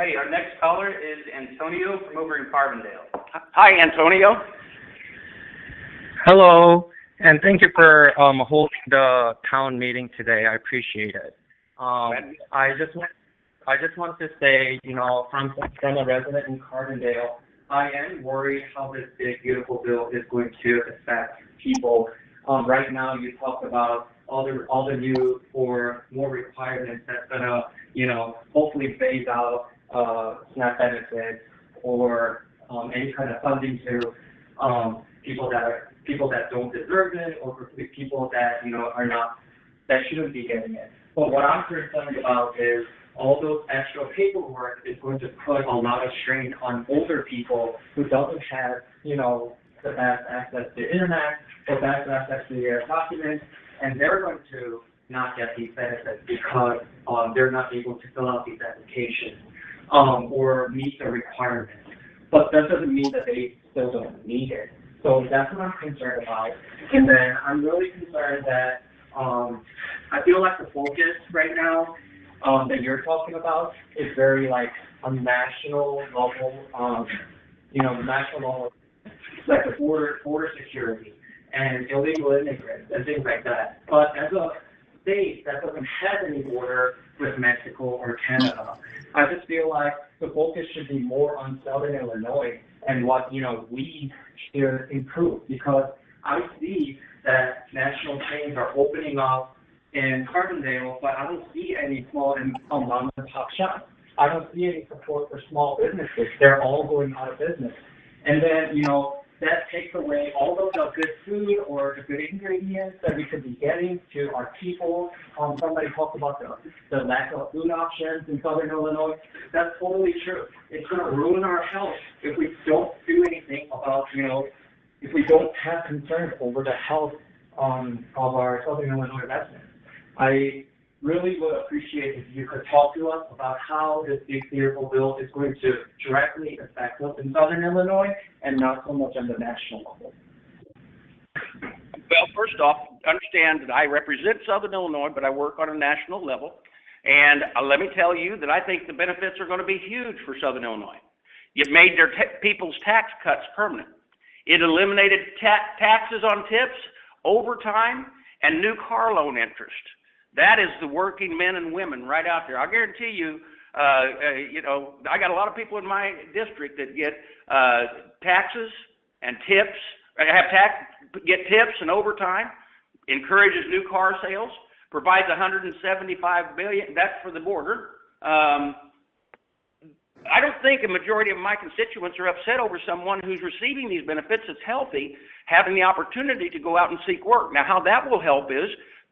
Alrighty, our next caller is Antonio from over in Carbondale. Hi, Antonio. Hello, and thank you for holding the town meeting today. I appreciate it. I just want to say, from a resident in Carbondale, I am worried how this big, beautiful bill is going to affect people. Right now, you talked about all the new or more requirements that's gonna, hopefully phase out SNAP benefits or any kind of funding to people that don't deserve it, or for people that that shouldn't be getting it. But what I'm concerned about is all those extra paperwork is going to put a lot of strain on older people who doesn't have, the best access to internet or best access to their documents, and they're going to not get these benefits because they're not able to fill out these applications or meet the requirements. But that doesn't mean that they still don't need it. So that's what I'm concerned about. And then I'm really concerned that I feel like the focus right now that you're talking about is very like a national level, national level, like the border security and illegal immigrants and things like that. But as a state that doesn't have any border with Mexico or Canada, I just feel like the focus should be more on Southern Illinois and what we should improve, because I see that national chains are opening up in Carbondale, but I don't see any small and mom and pop shops. I don't see any support for small businesses. They're all going out of business. And then, that takes away all of the good food or the good ingredients that we could be getting to our people. Somebody talked about the lack of food options in Southern Illinois. That's totally true. It's going to ruin our health if we don't do anything about, if we don't have concerns over the health of our Southern Illinois residents. I really would appreciate if you could talk to us about how this big, beautiful bill is going to directly affect us in Southern Illinois and not so much on the national level. Well, first off, understand that I represent Southern Illinois, but I work on a national level. And let me tell you that I think the benefits are going to be huge for Southern Illinois. You've made their people's tax cuts permanent. It eliminated taxes on tips, overtime, and new car loan interest. That is the working men and women right out there. I guarantee you, I got a lot of people in my district that get taxes and tips, get tips and overtime, encourages new car sales, provides $175 billion. That's for the border. I don't think a majority of my constituents are upset over someone who's receiving these benefits that's healthy, having the opportunity to go out and seek work. Now, how that will help is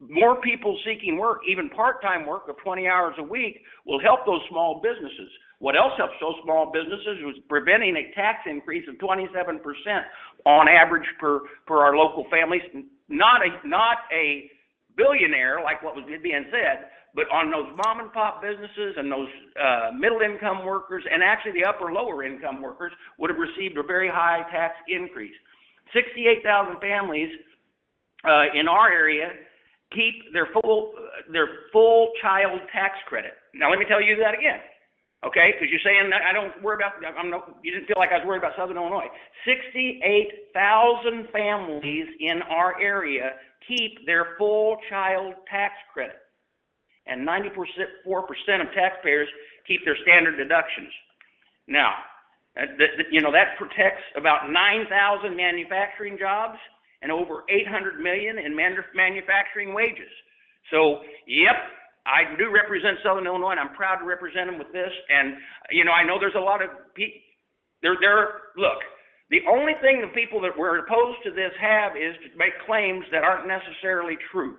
more people seeking work, even part-time work of 20 hours a week, will help those small businesses. What else helps those small businesses was preventing a tax increase of 27% on average per our local families. Not a billionaire like what was being said, but on those mom and pop businesses and those middle income workers, and actually the upper lower income workers would have received a very high tax increase. 68,000 families in our area keep their full child tax credit. Now let me tell you that again, okay? Because you're saying I don't worry about. You didn't feel like I was worried about Southern Illinois. 68,000 families in our area keep their full child tax credit, and 94% of taxpayers keep their standard deductions. Now, that protects about 9,000 manufacturing jobs and over 800 million in manufacturing wages. So, yep, I do represent Southern Illinois, and I'm proud to represent them with this. And, I know there's a lot of people. Look, the only thing the people that were opposed to this have is to make claims that aren't necessarily true.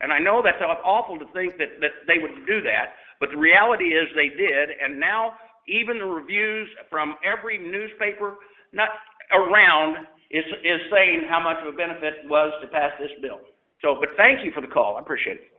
And I know that's awful to think that they would do that, but the reality is they did. And now even the reviews from every newspaper around is saying how much of a benefit it was to pass this bill. So, but thank you for the call. I appreciate it.